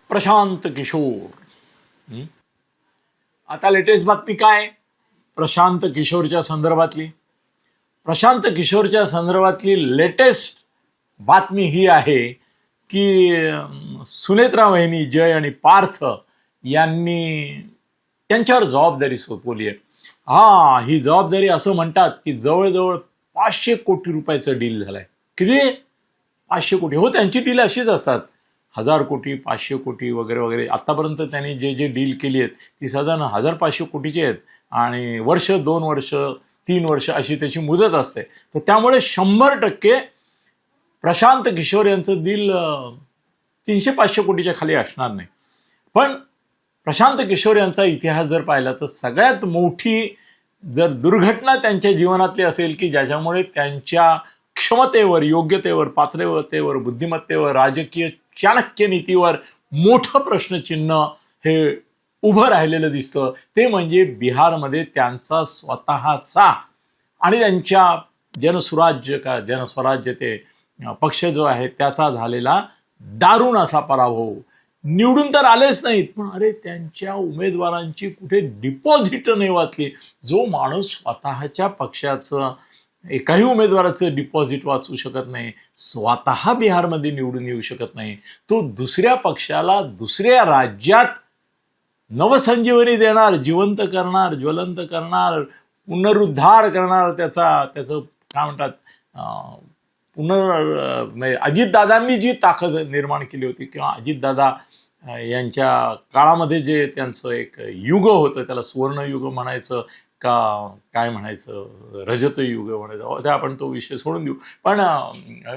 प्रशांत किशोर। आता लेटेस्ट बातमी काय? प्रशांत किशोरच्या संदर्भातली लेटेस्ट बातमी ही आहे की सुनेत्रा वहिनी जय आणि पार्थ यांनी त्यांच्यावर जबाबदारी सोपवली आहे। ही जबाबदारी असं म्हणतात की जवळजवळ 500 कोटी रुपयाचं डील झालंय। किती? 500 कोटी। हो, त्यांची डील अशीच असतात, 1000 कोटी, 500 कोटी वगैरे वगैरे। आतापर्यंत त्यांनी जे डील केली आहेत ती साधारण 1500 कोटीची आहेत आणि वर्ष, 2 वर्ष, 3 वर्ष अशी त्याची मुदत असते। तर त्यामुळे 100% प्रशांत किशोर यांचं डील 300-500 कोटीच्या खाली असणार नाही। पण प्रशांत किशोर यांचा इतिहास जर पाहिला तर सगळ्यात मोठी जर दुर्घटना त्यांच्या जीवनातली असेल की ज्याच्यामुळे त्यांच्या क्षमतेवर, योग्यतेवर, पात्रतेवर, बुद्धिमत्तेवर, राजकीय चाणक्य नीतीवर मोठं प्रश्नचिन्ह हे उभं राहिलेलं दिसतं, ते म्हणजे बिहारमध्ये त्यांचा स्वतःचा आणि त्यांच्या जनस्वराज्य ते पक्ष जो आहे त्याचा झालेला दारुण असा पराभव। निवडून तर आलेच नाहीत, पण अरे त्यांच्या उमेदवारांची कुठे डिपॉझिट नाही वाचली। जो माणूस स्वतःच्या पक्षाचं एकाही उमेदवाराचं डिपॉझिट वाचू शकत नाही, स्वतः बिहारमध्ये निवडून येऊ शकत नाही, तो दुसऱ्या पक्षाला दुसऱ्या राज्यात नवसंजीवनी देणार, जिवंत करणार, ज्वलंत करणार, पुनरुद्धार करणार, त्याचं काय म्हणतात, अजितदादांनी जी ताकद निर्माण केली होती किंवा अजितदादा यांच्या काळामध्ये जे त्यांचं एक युग होतं, त्याला सुवर्णयुग म्हणायचं का काय म्हणायचं, रजतयुग म्हणायचं, त्या आपण तो विषय सोडून देऊ। पण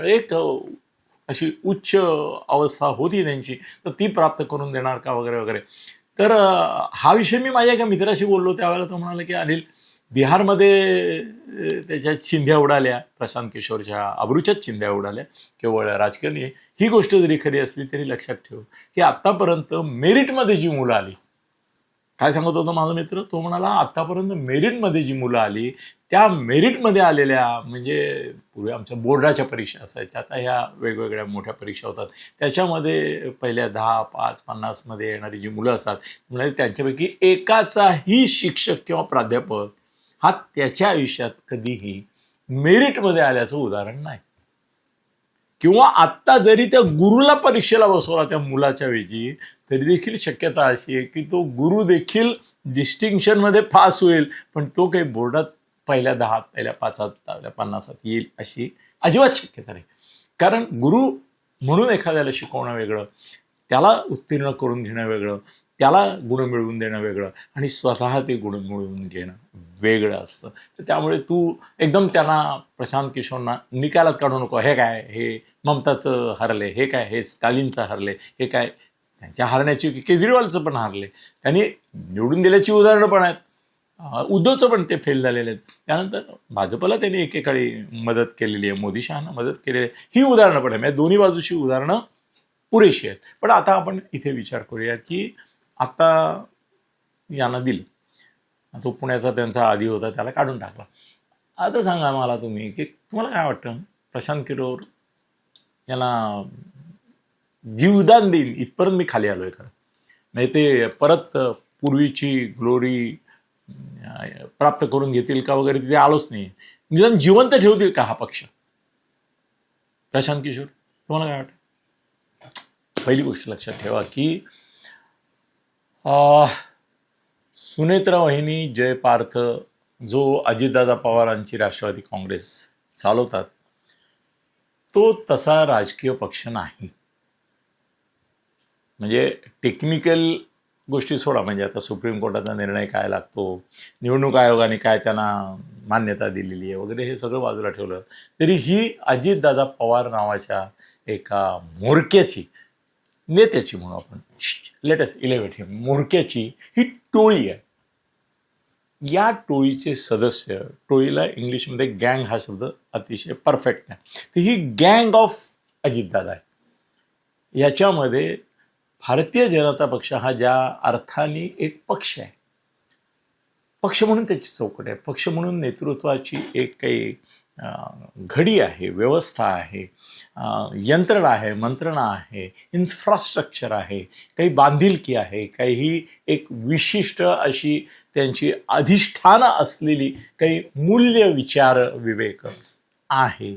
एक अशी उच्च अवस्था होती त्यांची, तर ती प्राप्त करून देणार का वगैरे वगैरे। तर हा विषय मी माझ्या एका मित्राशी बोललो, त्यावेळेला तो म्हणाला की अनिल, बिहारमध्ये त्याच्या चिंध्या उडाल्या, प्रशांत किशोरच्या अब्रूच्याच चिंध्या उडाल्या, केवळ राजकीय नाही। ही गोष्ट जरी खरी असली तरी लक्षात ठेव की आत्तापर्यंत मेरिटमध्ये जी मुलं आली, काय सांगत होता माझा मित्र, तो म्हणाला आत्तापर्यंत मेरिटमध्ये जी मुलं आली, त्या मेरिटमध्ये आलेल्या, म्हणजे पूर्वी आमच्या बोर्डाच्या परीक्षा असायच्या, आता ह्या वेगवेगळ्या मोठ्या परीक्षा होतात, त्याच्यामध्ये पहिल्या 10, 5, 50 मध्ये येणारी जी मुलं असतात, म्हणजे त्यांच्यापैकी एकाचाही शिक्षक किंवा प्राध्यापक हा त्याच्या आयुष्यात कधीही मेरिटमध्ये आल्याचं उदाहरण नाही। किंवा आत्ता जरी त्या गुरुला परीक्षेला बसवला त्या मुलाच्या वेळी, तरी देखील शक्यता अशी आहे की तो गुरु देखील डिस्टिंक्शनमध्ये पास होईल, पण तो काही बोर्डात पहिल्या 10, पहिल्या 5, पहिल्या 50 येईल अशी अजिबात शक्यता नाही। कारण गुरु म्हणून एखाद्याला शिकवणं वेगळं, त्याला उत्तीर्ण करून घेणं वेगळं, त्याला गुण मिळवून देणं वेगळं आणि स्वतः ते गुण मिळवून घेणं वेगळं असतं। तर त्यामुळे तू एकदम त्यांना, प्रशांत किशोरना निकालात काढू नको, हे काय, हे ममताचं हरले, हे काय, हे स्टालिनचं हरले, हे काय, त्यांच्या हरण्याची केजरीवालचं पण हरले, त्यांनी निवडून दिल्याची उदाहरणं पण आहेत, उद्धवचं पण ते फेल झालेले आहेत, त्यानंतर भाजपला त्यांनी एकेकाळी मदत केलेली आहे, मोदी शहांना मदत केलेली आहे, ही उदाहरणं पण आहे। म्हणजे दोन्ही बाजूची उदाहरणं पुरेशी आहेत। पण आता आपण इथे विचार करूया की आता यांना दिलं, तो पुण्याचा त्यांचा आधी होता, त्याला काढून टाकला। आता सांगा मला तुम्ही की तुम्हाला काय वाटतं, प्रशांत किशोर याला जीवदान देईल इथपर्यंत मी खाली आलोय खरं, म्हणजे ते परत पूर्वीची ग्लोरी प्राप्त करून घेतील का वगैरे, तिथे आलोच नाही, निदान जिवंत ठेवतील का हा पक्ष प्रशांत किशोर? तुम्हाला काय वाटतं? पहिली गोष्ट लक्षात ठेवा की सुनेत्रा वहिनी जय पार्थ जो अजितदादा पवारांची राष्ट्रवादी काँग्रेस चालवतात, तो तसा राजकीय पक्ष नाही। म्हणजे टेक्निकल गोष्टी सोडा, म्हणजे आता सुप्रीम कोर्टाचा निर्णय काय लागतो, निवडणूक आयोगाने काय त्यांना मान्यता दिलेली आहे वगैरे, हे सगळं बाजूला ठेवलं तरी ही अजितदादा पवार नावाच्या एका मोरक्याची, नेत्याची म्हणू आपण, लेटेस्ट इलेव्हेट, मोरक्याची ही टोळी आहे। या टोळीचे सदस्य, टोळीला इंग्लिशमध्ये गँग हा शब्द अतिशय परफेक्ट आहे, तर ही गँग ऑफ अजितदादा आहे। याच्यामध्ये भारतीय जनता पक्ष हा ज्या अर्थाने एक पक्ष आहे, पक्ष म्हणून त्याची चौकट आहे, पक्ष म्हणून नेतृत्वाची एक काही घडी आहे, व्यवस्था आहे, यंत्रणा आहे, मंत्रणा आहे, इन्फ्रास्ट्रक्चर आहे, काही बांधिलकी आहे, काही एक विशिष्ट अशी त्यांची अधिष्ठानं असलेली काही मूल्य विचार विवेक आहे.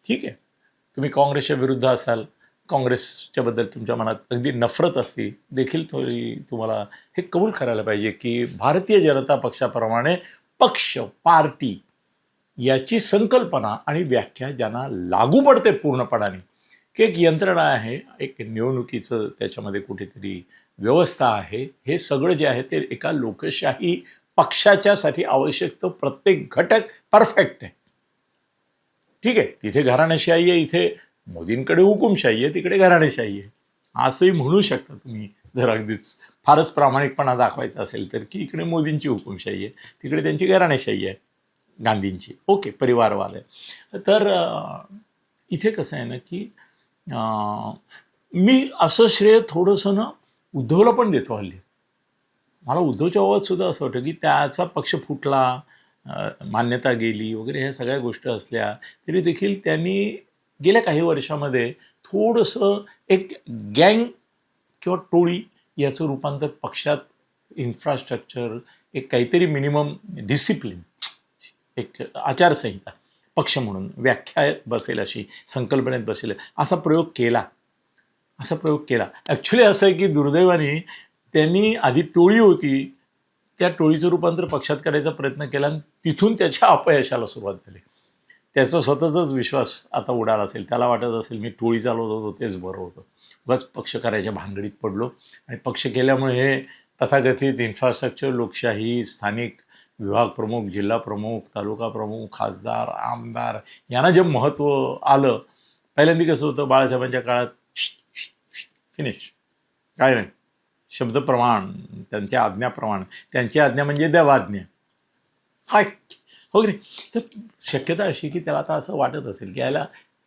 ठीक आहे, तुम्ही काँग्रेसच्या विरुद्ध असाल, काँग्रेसच्याबद्दल तुमच्या मनात अगदी नफरत असती देखील तुम्हाला हे कबूल करायला पाहिजे की भारतीय जनता पक्षाप्रमाणे पक्ष, पार्टी याची संकल्पना आणि व्याख्या ज्यांना लागू पडते पूर्णपणाने, की एक यंत्रणा आहे, एक निवडणुकीचं त्याच्यामध्ये कुठेतरी व्यवस्था आहे, हे सगळं जे आहे ते एका लोकशाही पक्षाच्यासाठी आवश्यक तो प्रत्येक घटक परफेक्ट आहे. ठीक आहे, तिथे घराणेशाही आहे, इथे मोदींकडे हुकुमशाही आहे, तिकडे घराणेशाही आहे असंही म्हणू शकता तुम्ही, जर अगदीच फारच प्रामाणिकपणा दाखवायचा असेल तर, की इकडे मोदींची हुकुमशाही आहे, तिकडे त्यांची घराणेशाही आहे, गांधींची. ओके, परिवारवाद आहे. तर इथे कसं आहे ना की मी असं श्रेय थोडंसं ना उद्धवला पण देतो हल्ली. मला उद्धवच्या बाबत सुद्धा असं वाटतं की त्याचा पक्ष फुटला, मान्यता गेली वगैरे ह्या सगळ्या गोष्टी असल्या तरी देखील त्यांनी गेल्या काही वर्षामध्ये थोडंसं एक गँग किंवा टोळी याचं रूपांतर पक्षात, इन्फ्रास्ट्रक्चर, एक काहीतरी मिनिमम डिसिप्लिन, एक आचारसंहिता पक्ष म्हणून व्याख्या बसेल अशी, संकल्पनेत बसेल असा प्रयोग केला. ॲक्च्युली असं आहे की दुर्दैवाने त्यांनी आधी टोळी होती, त्या टोळीचं रूपांतर पक्षात करायचा प्रयत्न केला आणि तिथून त्याच्या अपयशाला सुरुवात झाली. त्याचा स्वतःचाच विश्वास आता उडाला असेल, त्याला वाटत असेल मी टोळी चालवत होतो तेच बरं होतं, उगाच पक्ष करायच्या भानगडीत पडलो आणि पक्ष केल्यामुळे हे तथाकथित इन्फ्रास्ट्रक्चर, लोकशाही, स्थानिक विभाग प्रमुख, जिल्हा प्रमुख, तालुका प्रमुख, खासदार, आमदार यांना जे महत्त्व आलं. पहिल्यांदा कसं होतं, बाळासाहेबांच्या काळात फिनिश, काय नाही, शब्दप्रमाण, त्यांच्या आज्ञाप्रमाण, त्यांची आज्ञा म्हणजे देवाज्ञा, हाय हो की नाही. तर शक्यता अशी की त्याला आता असं वाटत असेल की याला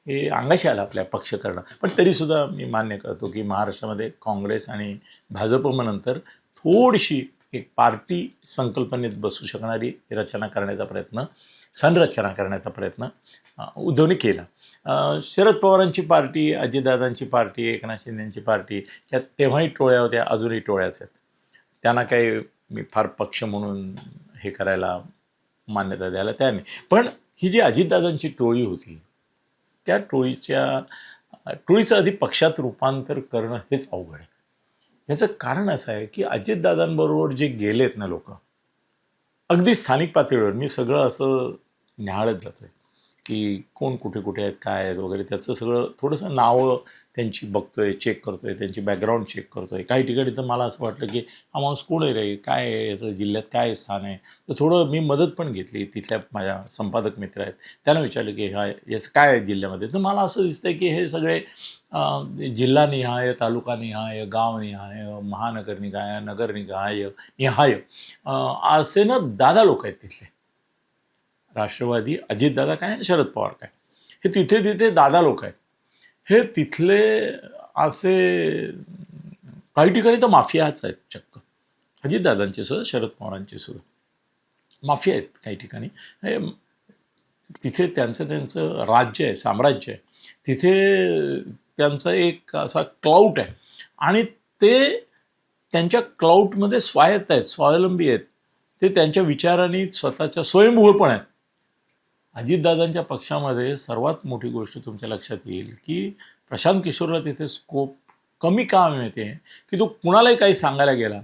हे अंगाशी आलं आपल्या पक्ष करणं. पण तरीसुद्धा मी मान्य करतो की महाराष्ट्रामध्ये काँग्रेस आणि भाजपनंतर थोडीशी एक पार्टी संकल्पनेत बसू शकणारी रचना करण्याचा प्रयत्न, संरचना करण्याचा प्रयत्न उद्धवने केला. शरद पवारांची पार्टी, अजितदादांची पार्टी, एकनाथ शिंदेंची पार्टी या तेव्हाही टोळ्या होत्या, अजूनही टोळ्याच आहेत. त्यांना काही मी फार पक्ष म्हणून हे करायला, मान्यता द्यायला तयार नाही. पण ही जी अजितदादांची टोळी होती, त्या टोळीचं आधी पक्षात रूपांतर करणं हेच अवघड आहे. याचं कारण असं आहे की अजितदादांबरोबर जे गेलेत ना लोक, अगदी स्थानिक पातळीवर, मी सगळं असं न्याहाळत जातो आहे की कोण कुठे कुठे आहेत, काय आहेत वगैरे, त्याचं सगळं थोडंसं नावं त्यांची बघतोय, चेक करतोय, त्यांची बॅकग्राऊंड चेक करतोय. काही ठिकाणी तर मला असं वाटलं की हा माणूस कोण आहे रे, काय आहे याचं, जिल्ह्यात काय स्थान आहे. तर थोडं मी मदत पण घेतली, तिथल्या माझ्या संपादक मित्र आहेत त्यांना विचारलं की हा याचं काय आहे जिल्ह्यामध्ये. तर मला असं दिसतंय की हे सगळे जिल्हानिहाय, तालुकानिहाय, गावनिहाय, महानगरनिहाय, निहाय असे ना दादा लोक आहेत तिथले. राष्ट्रवादी, अजितदादा काय आणि शरद पवार काय, हे तिथे दादा लोक आहेत. हे तिथले असे काही ठिकाणी तर माफियाच आहेत चक्क, अजितदादांचे सुद्धा, शरद पवारांचे सुद्धा माफिया आहेत काही ठिकाणी. हे तिथे त्यांचं राज्य आहे, साम्राज्य आहे, तिथे त्यांचा एक असा क्लाउट आहे आणि ते त्यांच्या क्लाउटमध्ये स्वायत्त आहेत, स्वावलंबी आहेत. ते त्यांच्या विचारांनी स्वतःच्या स्वयंभू पण आहेत. अजितदादांच्या पक्षामध्ये सर्वात मोठी गोष्ट तुमच्या लक्षात येईल की प्रशांत किशोरला तिथे स्कोप कमी का मिळते की तो कुणालाही काही सांगायला गेला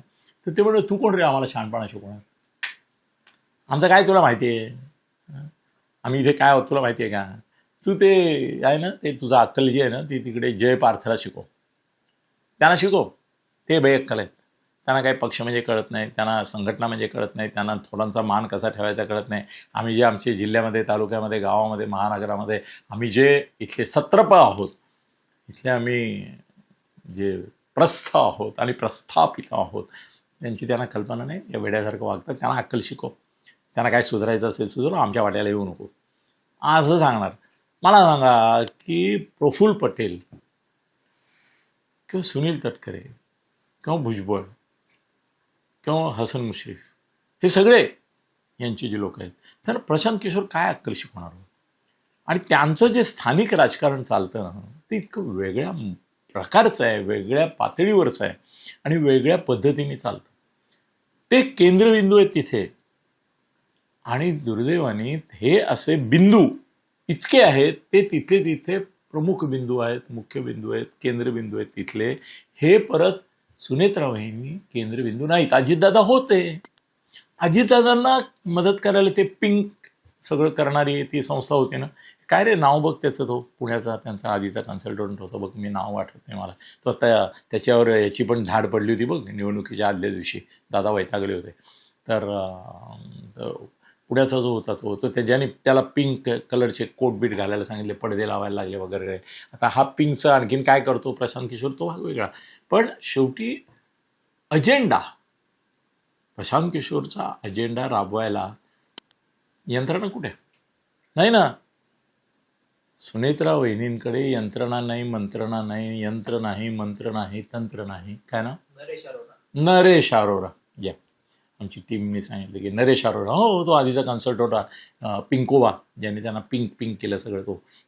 तर ते म्हणतो तू कोण रे आम्हाला शहाणपणा शिकवणार, आमचं काय तुला माहिती आहे, आम्ही इथे काय आहोत तुला माहिती आहे का, तू ते आहे ना ते तुझं अक्कल जी आहे ना ती तिकडे जय पार्थला शिकव, त्यांना शिकव, ते बेअक्कल आहेत. त्यांना काही पक्ष म्हणजे कळत नाही, त्यांना संघटना म्हणजे कळत नाही, त्यांना थोरांचा मान कसा ठेवायचा कळत नाही. आम्ही जे आमचे जिल्ह्यामध्ये, तालुक्यामध्ये, गावामध्ये, महानगरामध्ये आम्ही जे इथले सत्रप आहोत, इथले आम्ही जे प्रस्थ आहोत आणि प्रस्थापित आहोत, त्यांची त्यांना कल्पना नाही, या वेड्यासारखं वागतात. त्यांना अक्कल शिकव, त्यांना काय सुधारायचं असेल सुधारू, आमच्या वाट्याला येऊ नको असं सांगणार. मला सांगा की प्रफुल्ल पटेल किंवा सुनील तटकरे किंवा भुजबळ किंवा हसन मुश्रीफ, हे सगळे यांचे जे लोक आहेत, तर प्रशांत किशोर काय अक्कल शिकवणार? आणि त्यांचं जे स्थानिक राजकारण चालतं ना ते इतकं वेगळ्या प्रकारचं आहे, वेगळ्या पातळीवरचं आहे आणि वेगळ्या पद्धतीने चालतं. ते केंद्रबिंदू आहेत तिथे. आणि दुर्दैवाने हे असे बिंदू इतके आहेत, ते तिथले तिथे प्रमुख बिंदू आहेत, मुख्य बिंदू आहेत, केंद्रबिंदू आहेत तिथले. हे परत सुनेत्राबाईंनी केंद्रबिंदू नाहीत. अजितदादा होते. अजितदादांना मदत करायला ते पिंक सगळं करणारी ती संस्था होती ना. काय रे नाव बघ त्याचं, तो पुण्याचा त्यांचा आधीचा कन्सल्टंट होता बघ, मी नाव आठवत नाही मला. तो आता त्याच्यावर याची पण धाड पडली होती बघ निवडणुकीच्या आदल्या दिवशी. दादा वैतागले होते. तर पुण्याचा जो होता तो त्याच्याने त्याला पिंक कलरचे कोट बीट घालायला सांगितले, पडदे लावायला लागले वगैरे. आता हा पिंकचा आणखीन काय करतो प्रशांत किशोर तो भाग वेगळा. पण शेवटी अजेंडा, प्रशांत किशोरचा अजेंडा राबवायला यंत्रणा कुठे नाही ना. सुनेत्रा वहिनींकडे यंत्रणा नाही, मंत्रणा नाही, यंत्र नाही, मंत्र नाही, तंत्र नाही. काय ना, नरेश अरोरा. या आमची टीमने सांगितलं की नरेश अरोरा, हो तो आधीचा कन्सल्ट होता पिंकोवा, ज्यांनी त्यांना पिंक केलं सगळं.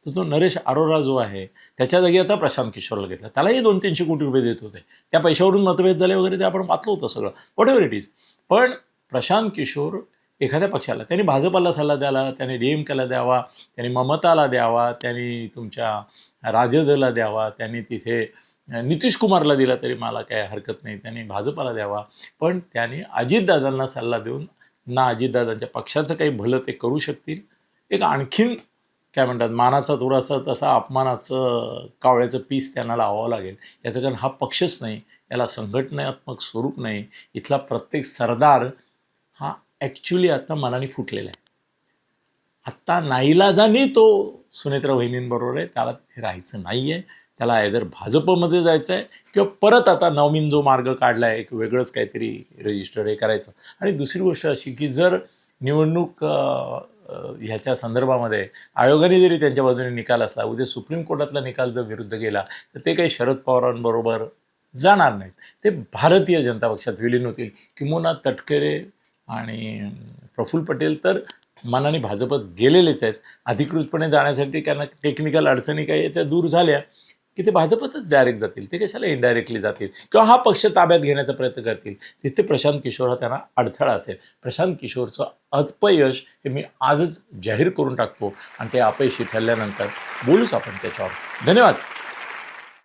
तो नरेश अरोरा जो आहे त्याच्या जागी आता प्रशांत किशोरला घेतला. त्यालाही 200-300 कोटी रुपये देत होते. त्या पैशावरून मतभेद झाले वगैरे ते आपण पाहलं होतं सगळं, वॉट एव्हर इट इज. पण प्रशांत किशोर एखाद्या पक्षाला, त्यांनी भाजपाला सल्ला द्यावा, त्यांनी DMKला द्यावा, त्यांनी ममताला द्यावा, त्यांनी तुमच्या राजदला द्यावा, त्यांनी तिथे नितीश कुमारला दिला तरी मला काय हरकत नाही, त्यांनी भाजपाला द्यावा. पण त्यांनी अजितदादांना सल्ला देऊन ना अजितदादांच्या पक्षाचं काही भलं ते करू शकतील, एक आणखीन काय म्हणतात मानाचा थोडासा तसा अपमानाचं कावळ्याचं पीस त्यांना लावावं लागेल. याचं कारण हा पक्षच नाही, याला संघटनात्मक स्वरूप नाही. इथला प्रत्येक सरदार हा ॲक्च्युली आता मनाने फुटलेला आहे. आत्ता नाईलाजाने तो सुनेत्रा वहिनींबरोबर आहे, त्याला तिथे राहायचं नाही आहे. त्याला आयदर भाजपमध्ये जायचं आहे किंवा परत आता नवीन जो मार्ग काढला आहे एक वेगळंच काहीतरी रजिस्टर हे करायचं. आणि दुसरी गोष्ट अशी की जर निवडणूक ह्याच्या संदर्भामध्ये आयोगाने जरी त्यांच्या बाजूने निकाल असला, उद्या सुप्रीम कोर्टातला निकाल जर विरुद्ध गेला तर ते काही शरद पवारांबरोबर जाणार नाहीत, ते भारतीय जनता पक्षात विलीन होतील. किंवा तटकरे आणि प्रफुल्ल पटेल तर मनाने भाजपात गेलेलेच आहेत. अधिकृतपणे जाण्यासाठी त्यांना टेक्निकल अडचणी काही त्या दूर झाल्या की ते भाजपातच डायरेक्ट जातील. ते कशाला इनडायरेक्टली जातील किंवा हा पक्ष ताब्यात घेण्याचा प्रयत्न करतील. तिथे प्रशांत किशोर हा त्यांना अडथळा असेल. प्रशांत किशोरचं अपयश हे मी आजच जाहीर करून टाकतो आणि ते अपयशी ठरल्यानंतर बोलूच आपण त्याच्यावर. धन्यवाद.